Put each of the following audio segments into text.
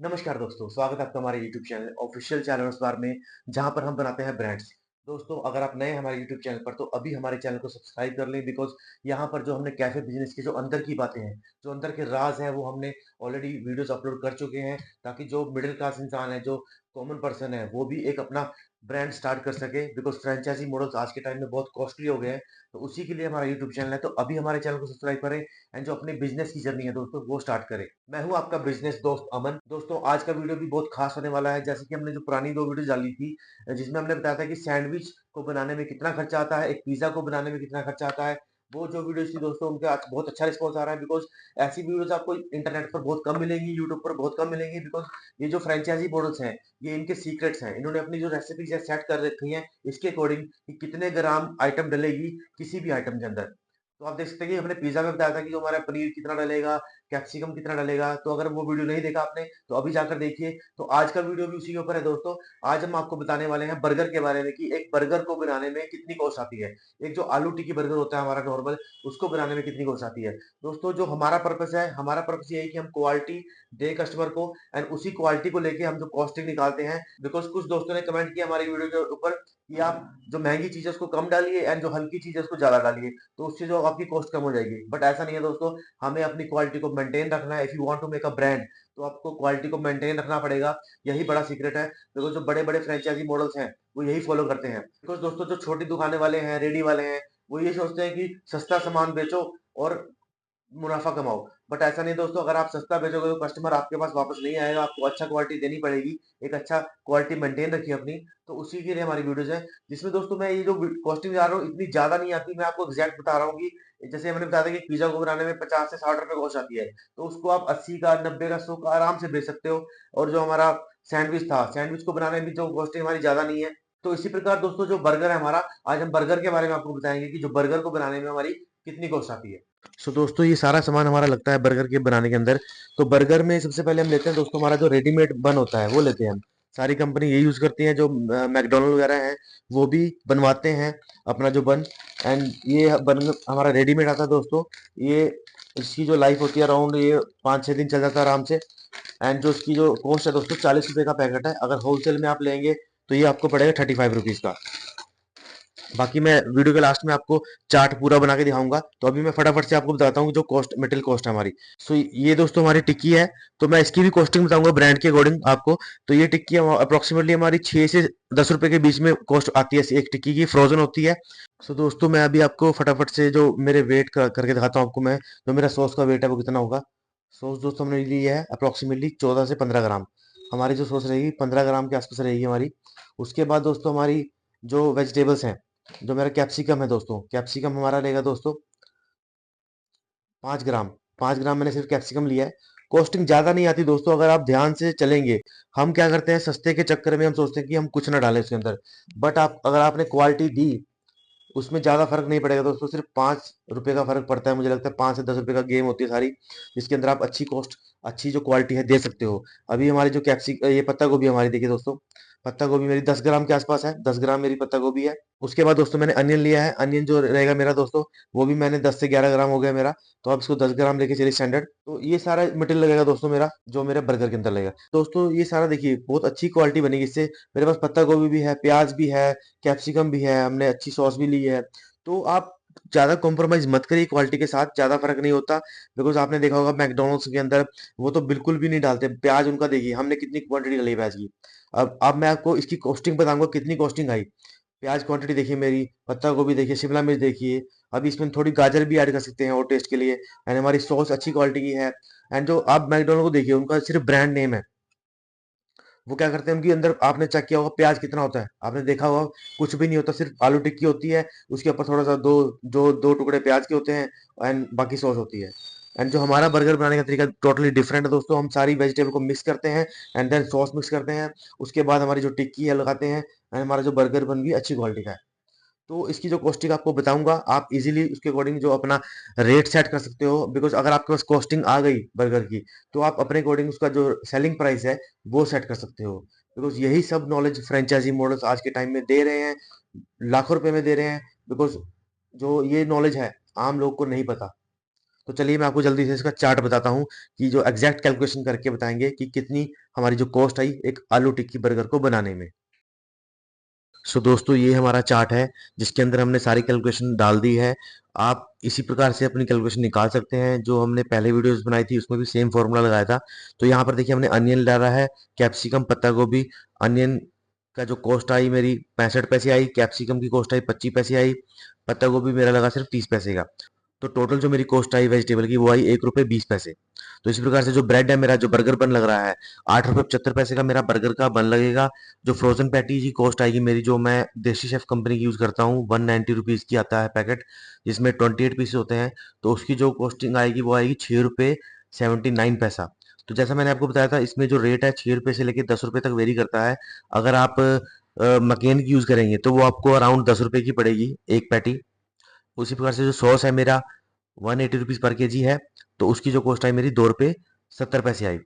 नमस्कार दोस्तों, स्वागत है आपका हमारे यूट्यूब चैनल ऑफिशियल चैनल बार में, जहां पर हम बनाते हैं ब्रांड्स। दोस्तों, अगर आप नए हैं हमारे यूट्यूब चैनल पर तो अभी हमारे चैनल को सब्सक्राइब कर लें, बिकॉज यहां पर जो हमने कैफे बिजनेस की जो अंदर की बातें हैं, जो अंदर के राज हैं, वो हमने ऑलरेडी वीडियोस अपलोड कर चुके हैं, ताकि जो मिडिल क्लास इंसान है, जो कॉमन पर्सन है, वो भी एक अपना ब्रांड स्टार्ट कर सके। बिकॉज फ्रेंचाइजी मॉडल्स आज के टाइम में बहुत कॉस्टली हो गए हैं, तो उसी के लिए हमारा यूट्यूब चैनल है। तो अभी हमारे चैनल को सब्सक्राइब करें एंड जो अपनी बिजनेस की जर्नी है दोस्तों, वो स्टार्ट करें। मैं हूं आपका बिजनेस दोस्त अमन। दोस्तों, आज का वीडियो भी बहुत खास होने वाला है। जैसे कि हमने जो पुरानी दो वीडियो डाली थी, जिसमें हमने बताया था कि सैंडविच को बनाने में कितना खर्चा आता है, एक पिज्जा को बनाने में कितना खर्चा आता है, वो जो वीडियो थी दोस्तों, उनके आज बहुत अच्छा रिस्पॉन्स आ रहा है। बिकॉज ऐसी वीडियोस आपको इंटरनेट पर बहुत कम मिलेंगी, यूट्यूब पर बहुत कम मिलेंगी। बिकॉज ये जो फ्रेंचाइजी मॉडल्स हैं, ये इनके सीक्रेट्स हैं। इन्होंने अपनी जो रेसिपीज है सेट कर रखी है इसके अकॉर्डिंग कि कितने ग्राम आइटम डलेगी किसी भी आइटम के अंदर। तो आप देख सकते हैं कि हमने पिज्जा में बताया था कि जो हमारा पनीर कितना डलेगा, कैप्सिकम कितना डलेगा। तो अगर वो वीडियो नहीं देखा आपने तो अभी जाकर देखिए। तो आज का वीडियो भी उसी के ऊपर है दोस्तों। आज हम आपको बताने वाले हैं बर्गर के बारे में, कि एक बर्गर को बनाने में कितनी कॉस्ट आती है। एक जो आलू टिक्की बर्गर होता है हमारा नॉर्मल, उसको बनाने में कितनी कॉस्ट आती है। दोस्तों, जो हमारा पर्पस है, हमारा पर्पस ये है कि हम क्वालिटी दे कस्टमर को, एंड उसी क्वालिटी को लेके हम जो कॉस्टिंग निकालते हैं। बिकॉज कुछ दोस्तों ने कमेंट किया हमारी वीडियो के ऊपर कि आप जो महंगी चीज है उसको कम डालिए एंड जो हल्की चीज है उसको ज्यादा डालिए, तो उससे जो आपकी कॉस्ट कम हो जाएगी। बट ऐसा नहीं है दोस्तों, हमें अपनी क्वालिटी को मेंटेन रखना है। If you want to make a brand, तो आपको क्वालिटी को मेंटेन रखना पड़ेगा। यही बड़ा सीक्रेट है। देखो, जो बड़े बड़े फ्रेंचाइजी मॉडल्स हैं, वो यही फॉलो करते हैं। बिकॉज दोस्तों, जो छोटी दुकानें वाले हैं, रेडी वाले हैं, वो ये सोचते हैं कि सस्ता सामान बेचो और मुनाफा कमाओ। बट ऐसा नहीं दोस्तों, अगर आप सस्ता बेचोगे तो कस्टमर आपके पास वापस नहीं आएगा। आपको अच्छा क्वालिटी देनी पड़ेगी, एक अच्छा क्वालिटी मेंटेन रखिए अपनी। तो उसी के लिए हमारी वीडियोस है, जिसमें दोस्तों मैं ये जो कॉस्टिंग जा रहा हूँ इतनी ज्यादा नहीं आती। मैं आपको एग्जैक्ट बता रहा हूँ कि जैसे मैंने बताया था कि पिज्जा को बनाने में 50 से 60 रुपए कॉस्ट आती है, तो उसको आप 80 का, 90 का, 100 का आराम से बेच सकते हो। और जो हमारा सैंडविच था, सैंडविच को बनाने में भी जो कॉस्टिंग हमारी ज्यादा नहीं है। तो इसी प्रकार दोस्तों, जो बर्गर है हमारा, आज हम बर्गर के बारे में आपको बताएंगे कि जो बर्गर को बनाने में हमारी कितनी कॉस्ट आती है। सो दोस्तों, ये सारा सामान हमारा लगता है बर्गर के बनाने के अंदर। तो बर्गर में सबसे पहले हम लेते हैं दोस्तों, हमारा जो रेडीमेड बन होता है वो लेते हैं हम। सारी कंपनी ये यूज करती है, जो मैकडोनल्ड वगैरह है वो भी बनवाते हैं अपना जो बन। एंड ये बन हमारा रेडीमेड आता है दोस्तों। ये इसकी जो लाइफ होती है अराउंड ये 5-6 दिन चल जाता है आराम से। एंड जो इसकी जो कॉस्ट है दोस्तों, 40 रुपए का पैकेट है। अगर होलसेल में आप लेंगे तो ये आपको पड़ेगा 35 रुपीज का। बाकी मैं वीडियो के लास्ट में आपको चार्ट पूरा बना के दिखाऊंगा। तो अभी मैं फटाफट से आपको बताता हूँ जो कॉस्ट, मटेरियल कॉस्ट है हमारी। सो ये दोस्तों हमारी टिक्की है। तो मैं इसकी भी कॉस्टिंग बताऊंगा ब्रांड के अकॉर्डिंग आपको। तो ये टिक्की अप्रोक्सीमेटली हमारी 6 से 10 रुपए के बीच में कॉस्ट आती है एक टिक्की की, फ्रोजन होती है। सो दोस्तों, मैं अभी आपको फटाफट से जो मेरे वेट करके दिखाता हूँ आपको मैं, जो मेरा सॉस का वेट है वो कितना होगा। सॉस दोस्तों हमने ली है अप्रोक्सीमेटली 14 से 15 ग्राम। हमारी जो सॉस रहेगी 15 ग्राम के आसपास रहेगी हमारी। उसके बाद दोस्तों हमारी जो वेजिटेबल्स हैं, जो मेरा कैप्सिकम है दोस्तों, कैप्सिकम हमारा रहेगा दोस्तों 5 ग्राम। 5 ग्राम मैंने सिर्फ कैप्सिकम लिया है। कॉस्टिंग ज्यादा नहीं आती दोस्तों, अगर आप ध्यान से चलेंगे। हम क्या करते हैं, सस्ते के चक्कर में हम सोचते हैं कि हम कुछ ना डालें उसके अंदर। बट आप अगर आपने क्वालिटी दी, उसमें ज्यादा फर्क नहीं पड़ेगा दोस्तों। सिर्फ 5 रुपए का फर्क पड़ता है, मुझे लगता है 5 से 10 रुपए का गेम होती है सारी, जिसके अंदर आप अच्छी कॉस्ट, अच्छी जो क्वालिटी है दे सकते हो। अभी हमारी जो ये पत्ता गोभी हमारी देखिए दोस्तों, पत्ता गोभी मेरी 10 ग्राम के आसपास है। 10 ग्राम मेरी पत्ता गोभी है। उसके बाद दोस्तों मैंने अनियन लिया है। अनियन जो रहेगा मेरा दोस्तों, वो भी मैंने 10 से 11 ग्राम हो गया मेरा। तो आप इसको 10 ग्राम लेके चलिए स्टैंडर्ड। तो ये सारा मटेरियल लगेगा दोस्तों मेरा, जो मेरे बर्गर के अंदर लगेगा दोस्तों। ये सारा देखिए बहुत अच्छी क्वालिटी बनेगी इससे। मेरे पास पत्ता गोभी भी है, प्याज भी है, कैप्सिकम भी है, हमने अच्छी सॉस भी ली है। तो आप ज्यादा कॉम्प्रोमाइज मत करिए क्वालिटी के साथ, ज्यादा फर्क नहीं होता। बिकॉज आपने देखा होगा मैकडोनल्ड्स के अंदर वो तो बिल्कुल भी नहीं डालते प्याज। उनका देखिए हमने कितनी क्वांटिटी डाली है प्याज की। अब मैं आपको इसकी कॉस्टिंग बताऊंगा कितनी कॉस्टिंग आई। प्याज क्वांटिटी देखिए मेरी, पत्ता गोभी देखिए, शिमला मिर्च देखिए। अभी इसमें थोड़ी गाजर भी ऐड कर सकते हैं और टेस्ट के लिए। एंड हमारी सॉस अच्छी क्वालिटी की है। एंड जो आप मैकडोनल्ड को देखिए, उनका सिर्फ ब्रांड नेम है। वो क्या करते हैं, उनके अंदर आपने चेक किया होगा प्याज कितना होता है, आपने देखा होगा कुछ भी नहीं होता। सिर्फ आलू टिक्की होती है, उसके ऊपर थोड़ा सा दो टुकड़े प्याज के होते हैं, एंड बाकी सॉस होती है। एंड जो हमारा बर्गर बनाने का तरीका टोटली डिफरेंट है दोस्तों। हम सारी वेजिटेबल को मिक्स करते हैं एंड देन सॉस मिक्स करते हैं। उसके बाद हमारी जो टिक्की है लगाते हैं, एंड हमारा जो बर्गर बन भी अच्छी क्वालिटी का है। तो इसकी जो कॉस्टिंग आपको बताऊंगा, आप इजीली उसके अकॉर्डिंग जो अपना रेट सेट कर सकते हो। बिकॉज अगर आपके पास कॉस्टिंग आ गई बर्गर की, तो आप अपने अकॉर्डिंग उसका जो सेलिंग प्राइस है वो सेट कर सकते हो। बिकॉज यही सब नॉलेज फ्रेंचाइजी मॉडल्स आज के टाइम में दे रहे हैं, लाखों रुपए में दे रहे हैं। बिकॉज जो ये नॉलेज है आम लोग को नहीं पता। तो चलिए मैं आपको जल्दी से इसका चार्ट बताता हूँ कि जो एग्जैक्ट कैलकुलेशन करके बताएंगे कि कितनी हमारी जो कॉस्ट आई एक आलू टिक्की बर्गर को बनाने में। सो दोस्तों ये हमारा चार्ट है जिसके अंदर हमने सारी कैलकुलेशन डाल दी है। आप इसी प्रकार से अपनी कैलकुलेशन निकाल सकते हैं। जो हमने पहले वीडियोस बनाई थी उसमें भी सेम फॉर्मूला लगाया था। तो यहाँ पर देखिए हमने अनियन डाला है, कैप्सिकम, पत्ता गोभी। अनियन का जो कॉस्ट आई मेरी 65 पैसे आई, कैप्सिकम की कॉस्ट आई 25 पैसे आई, पत्ता गोभी मेरा लगा सिर्फ 30 पैसे का। तो टोटल जो मेरी कॉस्ट आई वेजिटेबल की वो आई 1 रुपये 20 पैसे। तो इसी प्रकार से जो ब्रेड है मेरा जो बर्गर बन लग रहा है 8 रुपये 75 पैसे का मेरा बर्गर का बन लगेगा। जो फ्रोजन पैटी की कॉस्ट आएगी मेरी, जो मैं देसी शेफ कंपनी की यूज करता हूँ, 190 रुपीज की आता है पैकेट जिसमें 28 पीस होते हैं। तो उसकी जो कॉस्टिंग आएगी वो आएगी 6 रुपये 79 पैसा। तो जैसा मैंने आपको बताया था इसमें जो रेट है 6 रुपये से लेकर 10 रुपये तक वेरी करता है। अगर आप मकेन की यूज करेंगे तो वो आपको अराउंड 10 रुपये की पड़ेगी एक पैटी। उसी प्रकार से जो सॉस है मेरा 180 रुपीज पर केजी है, तो उसकी जो कॉस्ट आई मेरी 2 रुपये 70 पैसे आई।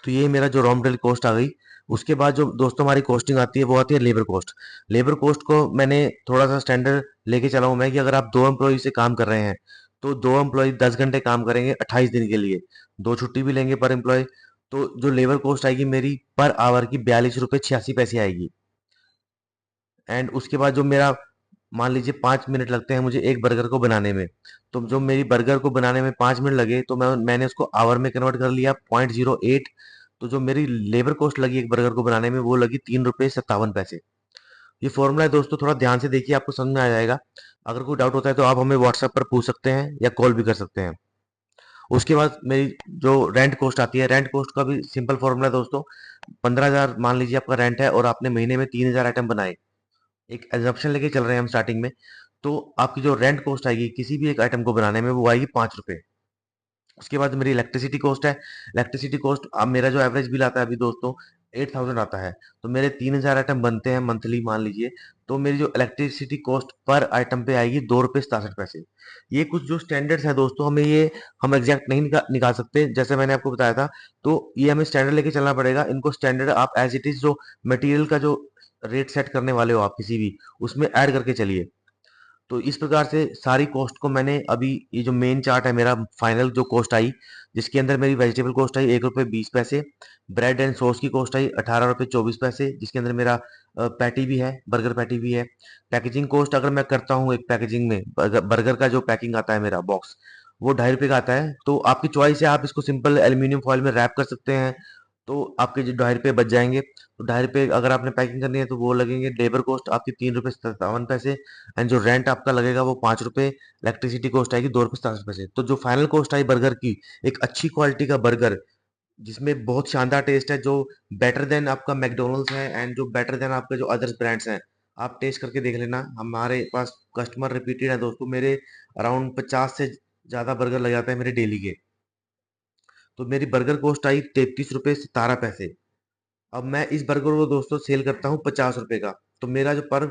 तो ये मेरा जो रॉ मटेरियल कॉस्ट आ गई। उसके बाद जो दोस्तों हमारी कॉस्टिंग आती है वो आती है लेबर कॉस्ट। लेबर कॉस्ट को मैंने थोड़ा सा स्टैंडर्ड लेके चला हूँ मैं कि अगर आप 2 एम्प्लॉय से काम कर रहे हैं तो 2 एम्प्लॉय 10 घंटे काम करेंगे 28 दिन के लिए, 2 छुट्टी भी लेंगे पर एम्प्लॉय। तो जो लेबर कॉस्ट आएगी मेरी पर आवर की 42 रुपये 86 पैसे आएगी। एंड उसके बाद जो मेरा मान लीजिए 5 मिनट लगते हैं मुझे एक बर्गर को बनाने में। तो जो मेरी बर्गर को बनाने में 5 मिनट लगे तो मैंने उसको आवर में कन्वर्ट कर लिया 0.08। तो जो मेरी लेबर कॉस्ट लगी एक बर्गर को बनाने में वो लगी 3 रुपये 57 पैसे। ये फॉर्मूला है दोस्तों, थोड़ा ध्यान से देखिए आपको समझ में आ जाएगा। अगर कोई डाउट होता है तो आप हमें व्हाट्सएप पर पूछ सकते हैं या कॉल भी कर सकते हैं। उसके बाद मेरी जो रेंट कॉस्ट आती है, रेंट कॉस्ट का भी सिंपल फॉर्मूला है दोस्तों। 15,000 मान लीजिए आपका रेंट है और आपने महीने में 3,000 आइटम बनाए, एक एजम्पशन लेके चल रहे हैं हम स्टार्टिंग में। तो आपकी जो रेंट कॉस्ट आएगी किसी भी एक आइटम को बनाने में वो आएगी 5 रुपये। उसके बाद मेरी इलेक्ट्रिसिटी कॉस्ट है। इलेक्ट्रिसिटी कॉस्ट अब मेरा जो एवरेज बिल आता है अभी दोस्तों 8,000 आता है। तो मेरे 3,000 आइटम बनते हैं मंथली मान लीजिए। तो मेरी जो इलेक्ट्रिसिटी कॉस्ट पर आइटम पे आएगी 2 रुपये 67 पैसे। ये कुछ जो स्टैंडर्ड्स है दोस्तों, हमें ये हम एग्जैक्ट नहीं निकाल सकते जैसे मैंने आपको बताया था। तो ये हमें स्टैंडर्ड लेके चलना पड़ेगा। इनको स्टैंडर्ड आप एज इट इज जो मटेरियल का जो रेट सेट करने वाले हो आप किसी भी उसमें ऐड करके चलिए। तो इस प्रकार से सारी कॉस्ट को मैंने अभी ये जो मेन चार्ट है मेरा फाइनल जो कॉस्ट आई जिसके अंदर मेरी वेजिटेबल कॉस्ट आई 1 रुपये 20 पैसे, ब्रेड एंड सॉस की कॉस्ट आई 18 रुपये 24 पैसे जिसके अंदर मेरा पैटी भी है, बर्गर पैटी भी है। पैकेजिंग कॉस्ट अगर मैं करता हूँ एक पैकेजिंग में बर्गर का जो पैकिंग आता है मेरा बॉक्स वो 2.5 रुपये का आता है। तो आपकी चॉइस है, आप इसको सिंपल एल्यूमिनियम फॉइल में रैप कर सकते हैं तो आपके जो 2.5 रुपये बच जाएंगे। तो 2.5 रुपये अगर आपने पैकिंग करनी है तो वो लगेंगे। लेबर कॉस्ट आपकी 3 रुपये 57 पैसे। एंड जो रेंट आपका लगेगा वो 5 रुपये। इलेक्ट्रिसिटी कॉस्ट आएगी 2 रुपये 67 पैसे। तो जो फाइनल कॉस्ट आई बर्गर की, एक अच्छी क्वालिटी का बर्गर जिसमें बहुत शानदार टेस्ट है, जो बेटर देन आपका मैकडोनल्ड्स है एंड जो बेटर देन आपके जो अदर्स ब्रांड्स हैं, आप टेस्ट करके देख लेना। हमारे पास कस्टमर रिपीटेड है दोस्तों, मेरे अराउंड 50 से ज़्यादा बर्गर लग जाते हैं मेरे डेली के। तो मेरी बर्गर कॉस्ट आई 33 रुपये 17 पैसे। अब मैं इस बर्गर को दोस्तों सेल करता हूँ 50 रुपए का। तो मेरा जो पर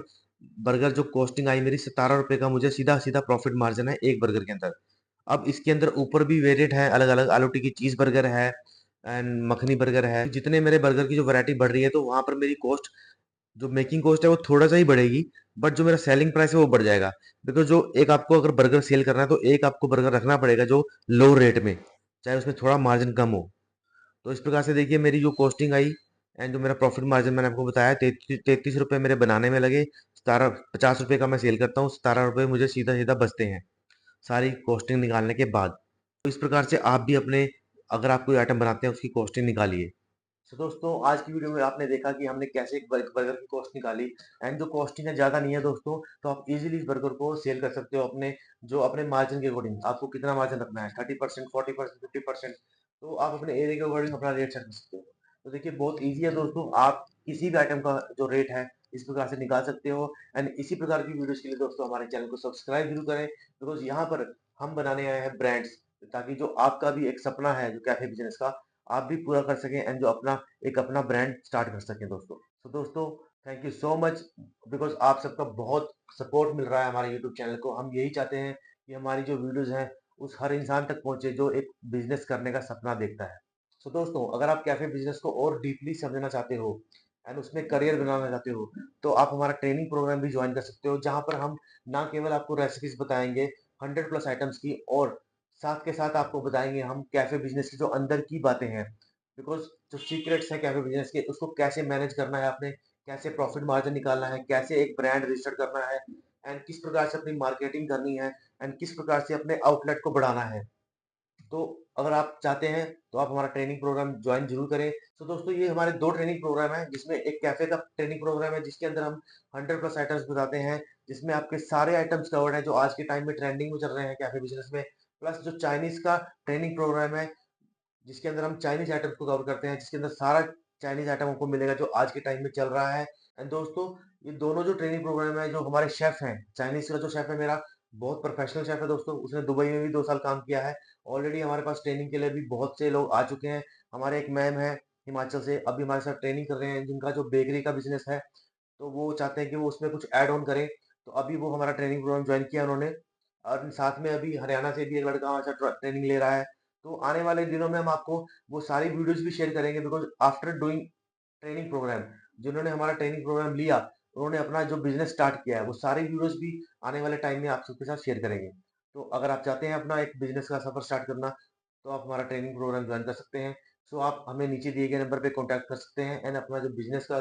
बर्गर जो कॉस्टिंग आई मेरी 17 रुपए का, मुझे सीधा सीधा प्रॉफिट मार्जिन है एक बर्गर के अंदर। अब इसके अंदर ऊपर भी वेरिएंट है अलग अलग, आलू टिक्की चीज बर्गर है एंड मखनी बर्गर है। जितने मेरे बर्गर की जो वैरायटी बढ़ रही है तो वहां पर मेरी कॉस्ट जो मेकिंग कॉस्ट है वो थोड़ा सा ही बढ़ेगी, बट जो मेरा सेलिंग प्राइस है वो बढ़ जाएगा। बिकॉज जो एक आपको अगर बर्गर सेल करना है तो एक आपको बर्गर रखना पड़ेगा जो लो रेट में, चाहे उसमें थोड़ा मार्जिन कम हो। तो इस प्रकार से देखिए मेरी जो कॉस्टिंग आई एंड जो मेरा प्रॉफिट मार्जिन मैंने आपको बताया 33 रुपये मेरे बनाने में लगे। 50 रुपये का मैं सेल करता हूँ, 17 रुपये मुझे सीधा सीधा बचते हैं सारी कॉस्टिंग निकालने के बाद। तो इस प्रकार से आप भी अपने अगर आप कोई आइटम बनाते हैं उसकी कॉस्टिंग निकालिए। तो दोस्तों आज की वीडियो में आपने देखा कि हमने कैसे एक बर्गर की कॉस्ट निकाली। एंड जो कॉस्टिंग है ज़्यादा नहीं है दोस्तों, तो आप इजीली इस बर्गर को सेल कर सकते हो अपने जो अपने मार्जिन के अकॉर्डिंग। आपको कितना मार्जिन रखना है, 30%, 40%, 50%, तो आप अपने एरिया के अकॉर्डिंग अपना रेट सेट कर सकते हो। तो देखिए बहुत ईजी है दोस्तों, आप किसी भी आइटम का जो रेट है इस प्रकार से निकाल सकते हो। एंड इसी प्रकार की वीडियोस के लिए दोस्तों हमारे चैनल को सब्सक्राइब जरूर करें, बिकॉज यहाँ पर हम बनाने आए हैं ब्रांड्स, ताकि जो आपका भी एक सपना है जो कैफे बिजनेस का, आप भी पूरा कर सकें एंड जो अपना एक अपना ब्रांड स्टार्ट कर सकें दोस्तों। तो दोस्तों thank you so much, because आप सबका बहुत सपोर्ट मिल रहा है हमारे यूट्यूब चैनल को। हम यही चाहते हैं कि हमारी जो वीडियोस हैं उस हर इंसान तक पहुंचे जो एक बिजनेस करने का सपना देखता है। सो दोस्तों अगर आप कैफे बिजनेस को और डीपली समझना चाहते हो एंड उसमें करियर बनाना चाहते हो तो आप हमारा ट्रेनिंग प्रोग्राम भी ज्वाइन कर सकते हो, जहां पर हम ना केवल आपको रेसिपीज बताएंगे 100+ आइटम्स की, और साथ के साथ आपको बताएँगे हम कैफ़े बिज़नेस की जो अंदर की बातें हैं। बिकॉज़ जो सीक्रेट्स हैं कैफ़े बिज़नेस के, उसको कैसे मैनेज करना है आपने, कैसे प्रॉफ़िट मार्जिन निकालना है, कैसे एक ब्रांड रजिस्टर करना है एंड किस प्रकार से अपनी मार्केटिंग करनी है एंड किस प्रकार से अपने आउटलेट को बढ़ाना है। तो अगर आप चाहते हैं तो आप हमारा ट्रेनिंग प्रोग्राम ज्वाइन ज़रूर करें। तो दोस्तों ये हमारे 2 ट्रेनिंग प्रोग्राम हैं, जिसमें एक कैफ़े का ट्रेनिंग प्रोग्राम है जिसके अंदर हम 100 प्लस आइटम्स बताते हैं, जिसमें आपके सारे आइटम्स कवर्ड हैं जो आज के टाइम में ट्रेंडिंग में चल रहे हैं कैफ़े बिज़नेस में। प्लस जो चाइनीज़ का ट्रेनिंग प्रोग्राम है, जिसके अंदर हम चाइनीज़ आइटम्स को कवर करते हैं, जिसके अंदर सारा चाइनीज़ आइटम आपको मिलेगा जो आज के टाइम में चल रहा है। एंड दोस्तों ये दोनों जो ट्रेनिंग प्रोग्राम है, जो हमारे शेफ़ हैं, चाइनीज़ का जो शेफ़ है मेरा बहुत प्रोफेशनल शेफ़ है दोस्तों, उसने दुबई में भी 2 साल काम किया है। ऑलरेडी हमारे पास ट्रेनिंग के लिए भी बहुत से लोग आ चुके हैं। हमारे एक मैम हैं हिमाचल से, अभी हमारे साथ ट्रेनिंग कर रहे हैं, जिनका जो बेकरी का बिज़नेस है, तो वो चाहते हैं कि वो उसमें कुछ ऐड ऑन करें। तो अभी वो हमारा ट्रेनिंग प्रोग्राम जॉइन किया उन्होंने और साथ में अभी हरियाणा से भी एक लड़का हमारे साथ ट्रेनिंग ले रहा है। तो आने वाले दिनों में हम आपको वो सारी वीडियोज़ भी शेयर करेंगे because after doing training program, जिन्होंने हमारा ट्रेनिंग प्रोग्राम लिया, उन्होंने अपना जो बिज़नेस स्टार्ट किया है, वो सारी वीडियोज़ भी आने वाले टाइम में आप सबके साथ शेयर करेंगे। तो अगर आप चाहते हैं अपना एक बिज़नेस का सफ़र स्टार्ट करना, तो आप हमारा ट्रेनिंग प्रोग्राम जॉइन कर सकते हैं। सो आप हमें नीचे दिए गए नंबर पे कॉन्टैक्ट कर सकते हैं एंड अपना जो बिज़नेस का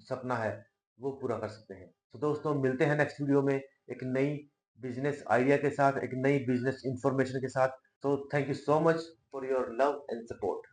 सपना है, वो पूरा कर सकते हैं। तो दोस्तों मिलते हैं नेक्स्ट वीडियो में एक नई बिज़नेस आइडिया के साथ, एक नई बिज़नेस इन्फॉर्मेशन के साथ। So thank you so much for your love and support.